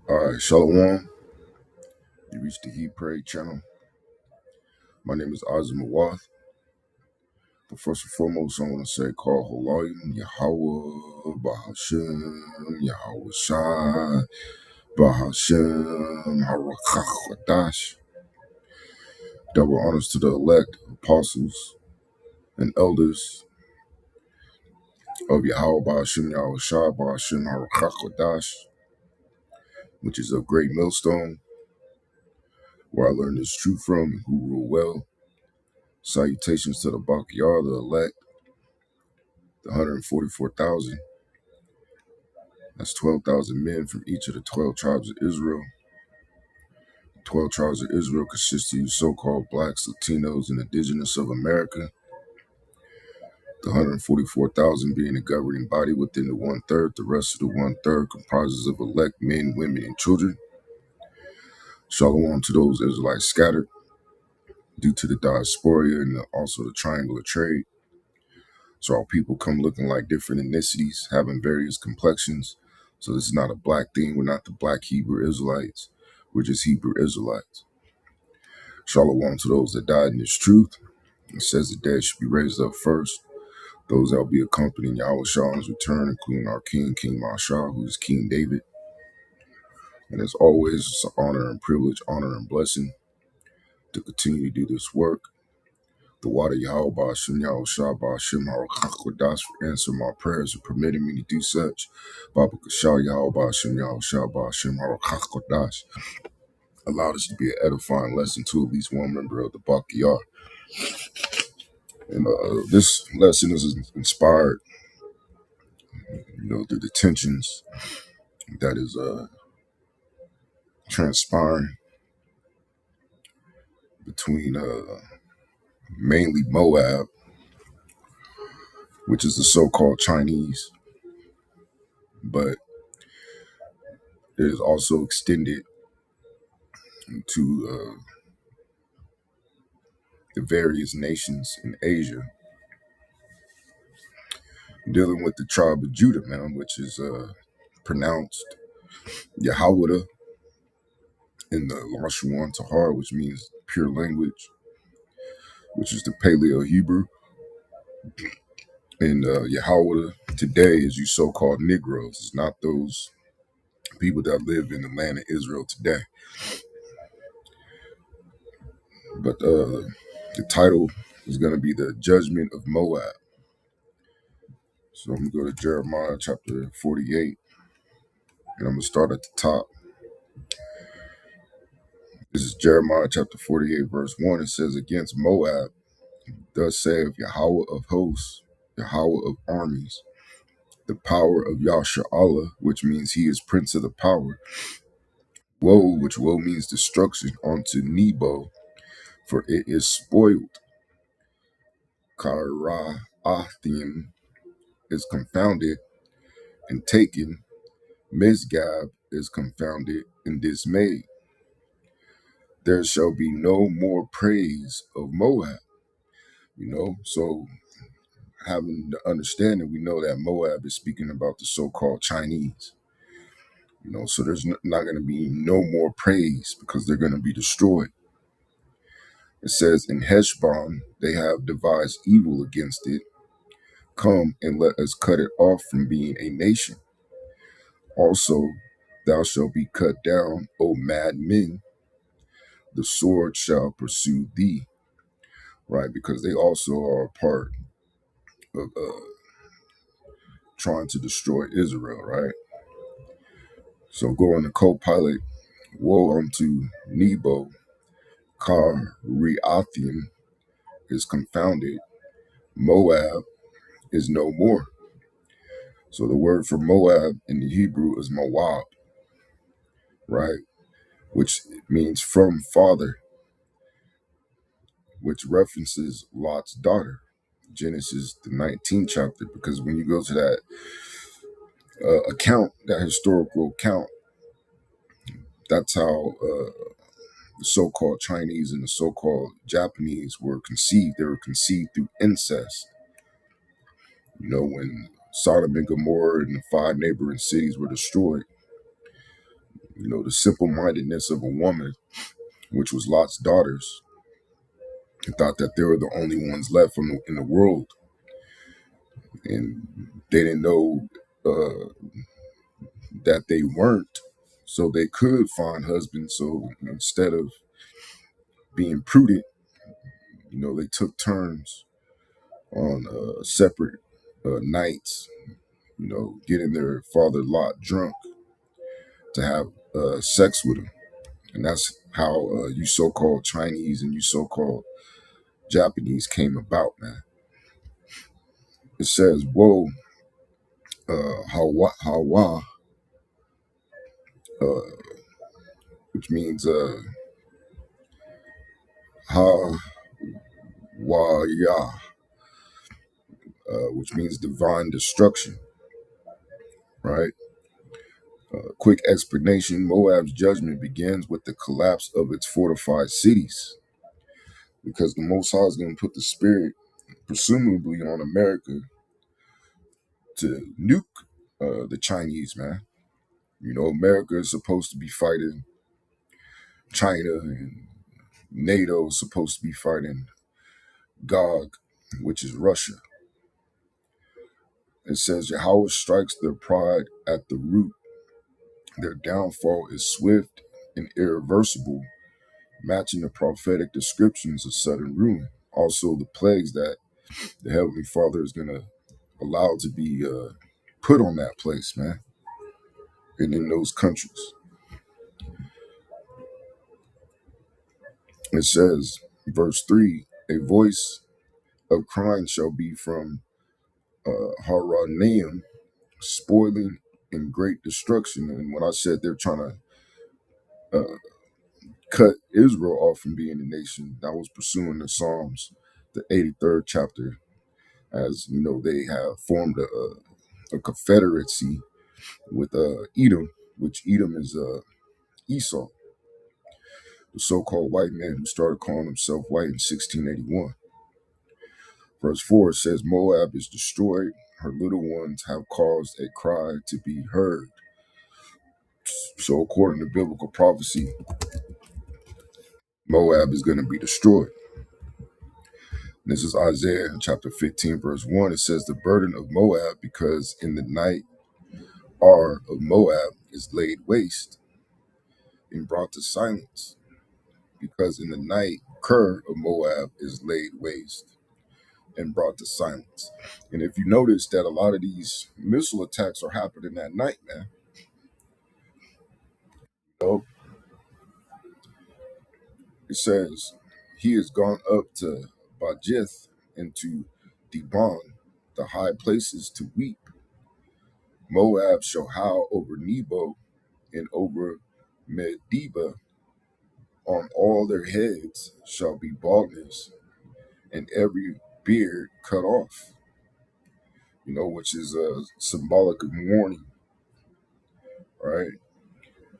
Alright, Shalom. You reached the He Pray channel. My name is Judgement Moab. But first and foremost, I want to say, call Holayim, Yahweh, Bahashem, Yahweh Shai, Bahashem, Harakach. Double honors to the elect, apostles, and elders of Yahweh, Bahashem, Yahweh Shai, Bahashem, Harakach, which is a great millstone where I learned this truth from and who rule well. Salutations to the Bakyar, the elect, the 144,000. That's 12,000 men from each of the 12 tribes of Israel. 12 tribes of Israel consist of you so-called blacks, Latinos, and indigenous of America. The 144,000 being the governing body within the one-third. The rest of the one-third comprises of elect men, women, and children. Shalom to those Israelites scattered due to the diaspora and also the triangular trade. So our people come looking like different ethnicities, having various complexions. So this is not a black thing. We're not the black Hebrew Israelites. We're just Hebrew Israelites. Shalom to those that died in this truth. It says the dead should be raised up first. Those that will be accompanying Yahweh Shah on his return, including our King, King Mashah, who is King David. And as always, it's an honor and privilege, honor and blessing to continue to do this work. The water Yahweh Ba'ashem Yahweh Shah Ba'ashem Harakach for answering my prayers and permitting me to do such. Baba Kashah Yahweh Ba'ashem Yahweh Shah Ba'ashem Harakach allowed us to be an edifying lesson to at least one member of the Bakyar. And this lesson is inspired, through the tensions that is transpiring between mainly Moab, which is the so-called Chinese, but it is also extended to the various nations in Asia, dealing with the tribe of Judah, man, which is pronounced Yahweh in the Lashuan Tahar, which means pure language, which is the Paleo Hebrew. And Yahweh today is you so-called Negroes. It's not those people that live in the land of Israel today. But the title is going to be the Judgement of Moab. So I'm going to go to Jeremiah chapter 48, and I'm going to start at the top. This is Jeremiah chapter 48, verse 1. It says, against Moab, thus saith Yahweh of hosts, Yahweh of armies, the power of Yasha Allah, which means he is prince of the power. Woe, which woe means destruction, unto Nebo, for it is spoiled. Karaathim is confounded and taken. Misgab is confounded and dismayed. There shall be no more praise of Moab. So having the understanding, we know that Moab is speaking about the so-called Chinese. So there's not going to be no more praise because they're going to be destroyed. It says, in Heshbon, they have devised evil against it. Come and let us cut it off from being a nation. Also, thou shalt be cut down, O mad men. The sword shall pursue thee. Right, because they also are a part of trying to destroy Israel, right? So go on the co-pilot, woe unto Nebo, Kariathim is confounded, Moab is no more. So the word for Moab in the Hebrew is Moab, right? Which means from father, which references Lot's daughter, Genesis the 19th chapter, because when you go to that account, that historical account, that's how the so-called Chinese and the so-called Japanese were conceived. They were conceived through incest. When Sodom and Gomorrah and the 5 neighboring cities were destroyed, The simple-mindedness of a woman, which was Lot's daughters, and thought that they were the only ones left in the world, and they didn't know uh, that they weren't, so they could find husbands. So instead of being prudent, they took turns on separate nights, getting their father Lot drunk to have sex with him. And that's how you so-called Chinese and you so-called Japanese came about, man. It says, "Whoa, hawa," uh, which means ha wa ya, which means divine destruction. Right. Quick explanation: Moab's judgment begins with the collapse of its fortified cities, because the Most High is going to put the spirit, presumably, on America to nuke the Chinese, man. America is supposed to be fighting China, and NATO is supposed to be fighting Gog, which is Russia. It says Yahweh strikes their pride at the root. Their downfall is swift and irreversible, matching the prophetic descriptions of sudden ruin. Also, the plagues that the Heavenly Father is going to allow to be put on that place, man, and in those countries. It says, verse 3, a voice of crying shall be from Haranaim, spoiling and great destruction. And when I said they're trying to cut Israel off from being a nation, that was pursuing the Psalms, the 83rd chapter, as they have formed a confederacy with Edom, which Edom is Esau, the so-called white man who started calling himself white in 1681. Verse 4 says, Moab is destroyed. Her little ones have caused a cry to be heard. So according to biblical prophecy, Moab is going to be destroyed. This is Isaiah chapter 15, verse 1. It says, the burden of Moab, because in the night Ar of Moab is laid waste and brought to silence, because in the night Ker of Moab is laid waste and brought to silence. And if you notice that a lot of these missile attacks are happening at night, man. It says, he has gone up to Bajith and to Dibon, the high places, to weep. Moab shall howl over Nebo and over Medeba. On all their heads shall be baldness, and every beard cut off, which is symbolic of mourning, right?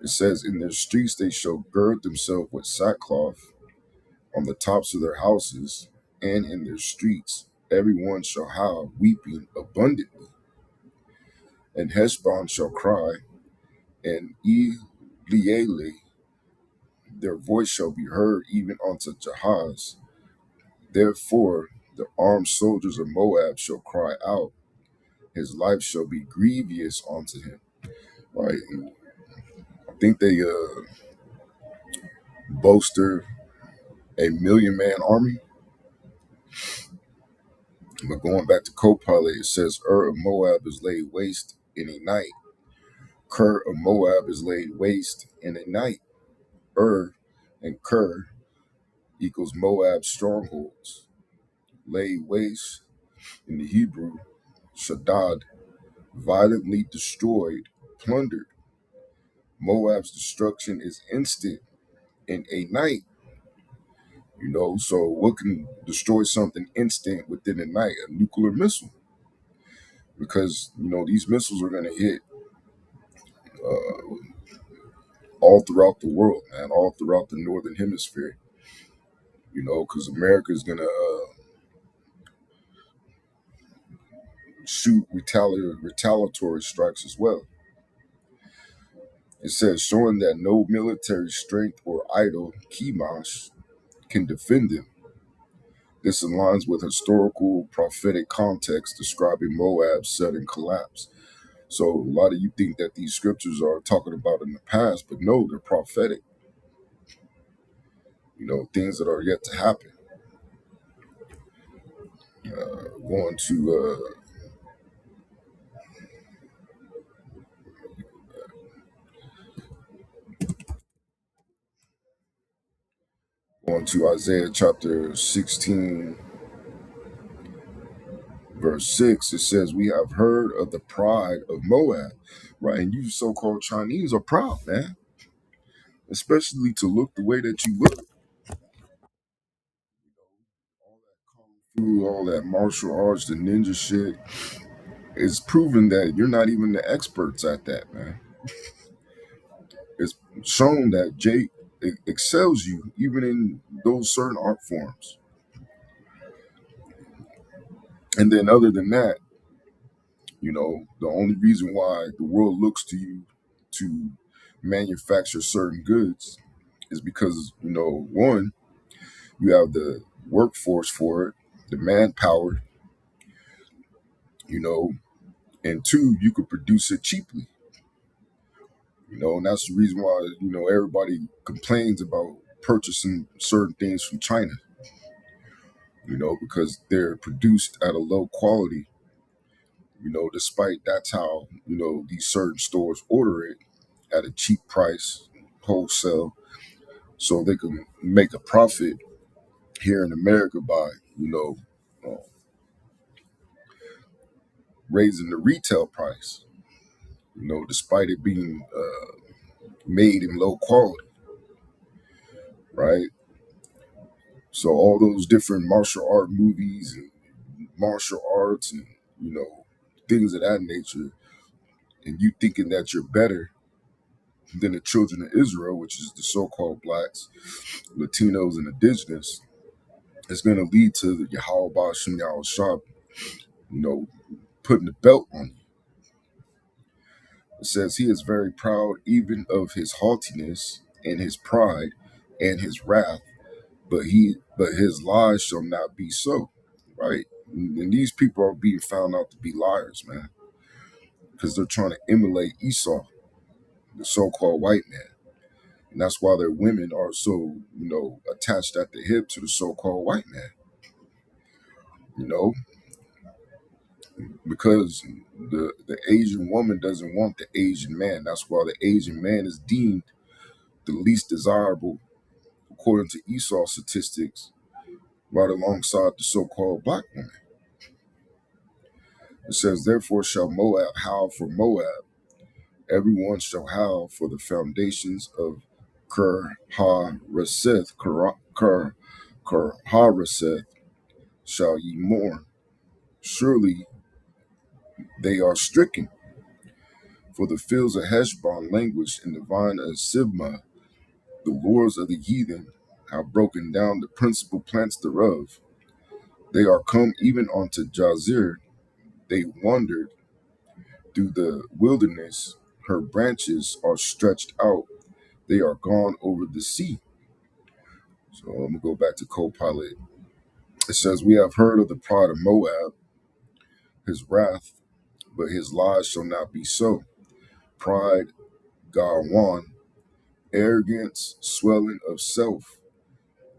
It says, in their streets they shall gird themselves with sackcloth on the tops of their houses, and in their streets everyone shall howl, weeping abundantly. And Heshbon shall cry, and Eleale, their voice shall be heard even unto Jahaz. Therefore the armed soldiers of Moab shall cry out, his life shall be grievous unto him. Right? And I think they bolster a 1,000,000-man army. But going back to Copilot, it says of Moab is laid waste in a night. Ker of Moab is laid waste in a night. And Ker equals Moab strongholds. Laid waste in the Hebrew, Shaddad, violently destroyed, plundered. Moab's destruction is instant in a night. So what can destroy something instant within a night? A nuclear missile. Because, these missiles are going to hit all throughout the world, man, all throughout the northern hemisphere, because America is going to shoot retaliatory strikes as well. It says, showing that no military strength or idol, Kimash, can defend them. This aligns with historical prophetic context describing Moab's sudden collapse. So a lot of you think that these scriptures are talking about in the past, but no, they're prophetic. Things that are yet to happen. Going to Isaiah chapter 16, verse 6. It says, "We have heard of the pride of Moab," right? And you so-called Chinese are proud, man, especially to look the way that you look. All that kung fu, all that martial arts, the ninja shit, is proven that you're not even the experts at that, man. It's shown that Jake excels you even in those certain art forms. And then other than that, the only reason why the world looks to you to manufacture certain goods is because, one, you have the workforce for it, the manpower, you know, and two, you could produce it cheaply. And that's the reason why, everybody complains about purchasing certain things from China, because they're produced at a low quality, despite that's how, these certain stores order it at a cheap price, wholesale, so they can make a profit here in America by, uh, raising the retail price, despite it being made in low quality, right? So all those different martial art movies and martial arts and, things of that nature, and you thinking that you're better than the children of Israel, which is the so-called blacks, Latinos, and indigenous, is going to lead to the Yahweh Shem Yahweh Shah, putting the belt on you. It says he is very proud even of his haughtiness and his pride and his wrath, but his lies shall not be so. Right? And these people are being found out to be liars, man, because they're trying to emulate Esau, the so-called white man. And that's why their women are so, attached at the hip to the so-called white man, you know, because the Asian woman doesn't want the Asian man. That's why the Asian man is deemed the least desirable according to Esau statistics, right alongside the so-called black woman. It says, therefore shall Moab howl for Moab, everyone shall howl for the foundations of Ker Ha-reseth, Ker Ha-reseth shall ye mourn. Surely they are stricken, for the fields of Heshbon languish in the vine of Sibmah. The lords of the heathen have broken down the principal plants thereof. They are come even unto Jazer. They wandered through the wilderness. Her branches are stretched out. They are gone over the sea. So I'm going to go back to Copilot. It says, we have heard of the pride of Moab, his wrath, but his lies shall not be so. Pride, Gawan, arrogance, swelling of self,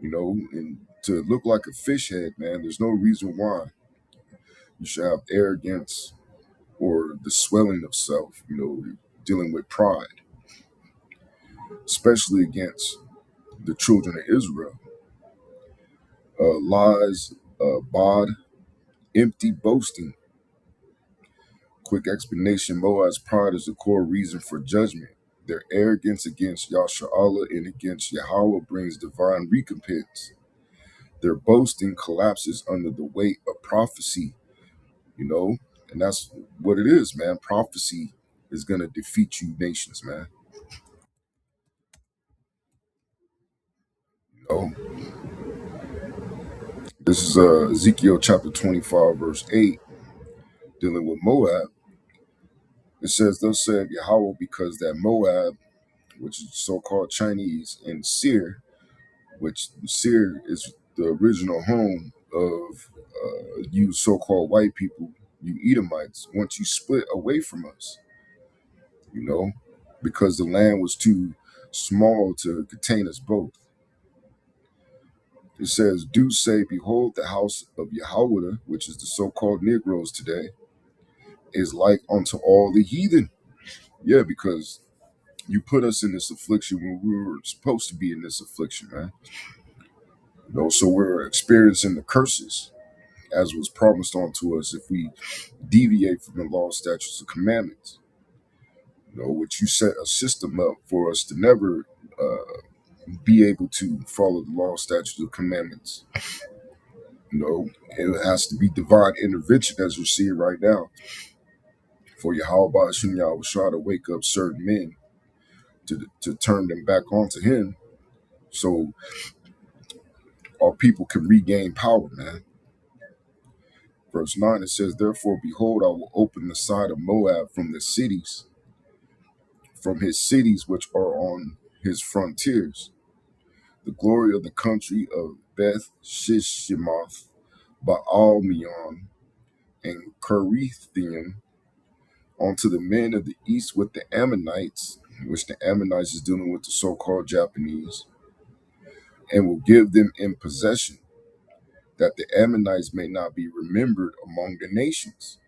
and to look like a fish head, man, there's no reason why you should have arrogance or the swelling of self, dealing with pride, especially against the children of Israel. Lies, bod, empty boasting. Quick explanation, Moab's pride is the core reason for judgment. Their arrogance against Yasharallah and against Yahweh brings divine recompense. Their boasting collapses under the weight of prophecy, and that's what it is, man. Prophecy is going to defeat you nations, man. You know, this is Ezekiel chapter 25, verse 8, dealing with Moab. It says, thus said Yahweh, because that Moab which is so-called Chinese, and Seir, which Seir is the original home of you so-called white people, you Edomites, once you split away from us, you know, because the land was too small to contain us both. It says, do say, behold, the house of Yahweh, which is the so-called Negroes today, is like unto all the heathen. Yeah, because you put us in this affliction when we were supposed to be in this affliction, man. So we're experiencing the curses as was promised unto us if we deviate from the law, statutes, and commandments. Which you set a system up for us to never be able to follow the law, statutes, and commandments. It has to be divine intervention, as you see right now, for Yahweh Shem Yahweh Shah to wake up certain men to turn them back onto him, so our people can regain power, man. Verse 9, it says, therefore, behold, I will open the side of Moab from his cities which are on his frontiers, the glory of the country of Beth Shishimoth, Baal Meon, and Kerethium, unto the men of the east with the Ammonites, which the Ammonites is dealing with the so-called Japanese, and will give them in possession, that the Ammonites may not be remembered among the nations.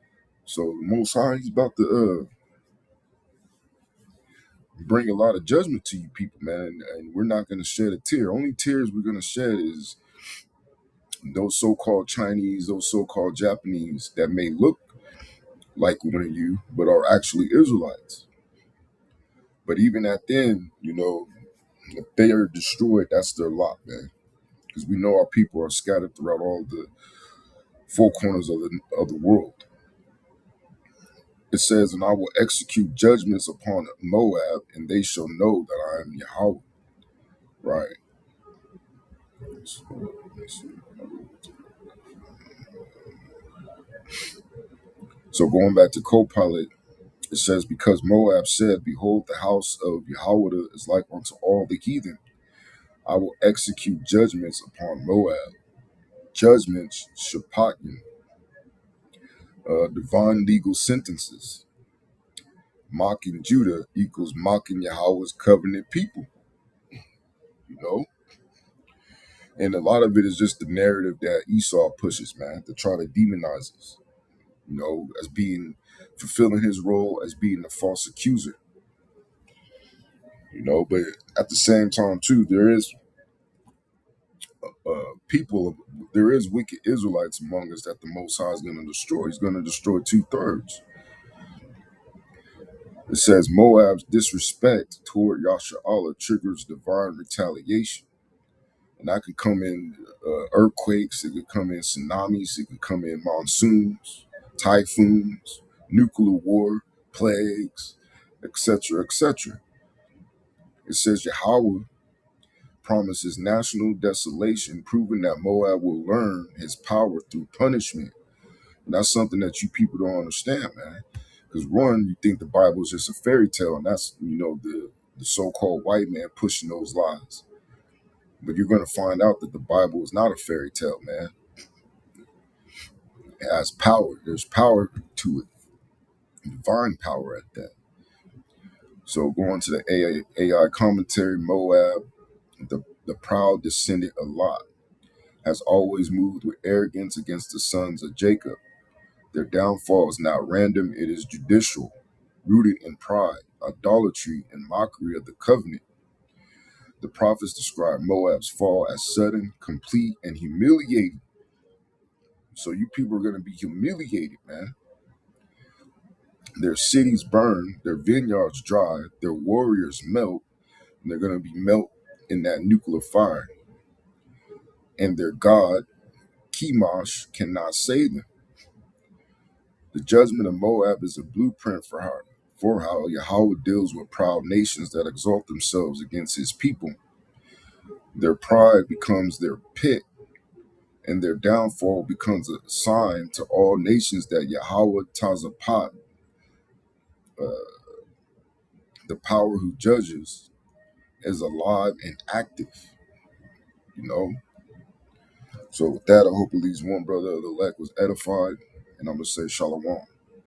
So the Most High, he's about to bring a lot of judgment to you people, man, and we're not going to shed a tear. Only tears we're going to shed is those so-called Chinese, those so-called Japanese that may look like one of you, but are actually Israelites. But even at then, if they are destroyed, that's their lot, man. Because we know our people are scattered throughout all the four corners of the world. It says, and I will execute judgments upon Moab, and they shall know that I am Yahweh. Right. So going back to Copilot, it says, because Moab said, behold, the house of Yahweh is like unto all the heathen. I will execute judgments upon Moab. Judgments, Shapatim, divine legal sentences. Mocking Judah equals mocking Yahweh's covenant people, And a lot of it is just the narrative that Esau pushes, man, to try to demonize us, as being, fulfilling his role as being the false accuser, But at the same time, too, there is there is wicked Israelites among us that the Most High is going to destroy. He's going to destroy 2/3. It says Moab's disrespect toward Yasharallah triggers divine retaliation. And that could come in earthquakes, it could come in tsunamis, it could come in monsoons, typhoons, nuclear war, plagues, etc., etc. It says Yahweh promises national desolation, proving that Moab will learn his power through punishment. And that's something that you people don't understand, man. Because one, you think the Bible is just a fairy tale, and that's, the so-called white man pushing those lies. But you're going to find out that the Bible is not a fairy tale, man. It has power. There's power to it. Divine power at that. So going to the AI commentary, Moab, the proud descendant of Lot, has always moved with arrogance against the sons of Jacob. Their downfall is not random, it is judicial, rooted in pride, idolatry, and mockery of the covenant. The prophets describe Moab's fall as sudden, complete, and humiliating. So you people are going to be humiliated, man. Their cities burn, their vineyards dry, their warriors melt, and they're going to be melt in that nuclear fire. And their God, Chemosh, cannot save them. The judgment of Moab is a blueprint for how Yahweh deals with proud nations that exalt themselves against his people. Their pride becomes their pit, and their downfall becomes a sign to all nations that Yahweh Tazapat, the power who judges, is alive and active, you know. So with that, I hope at least one brother of the elect was edified, and I'm gonna say shalom.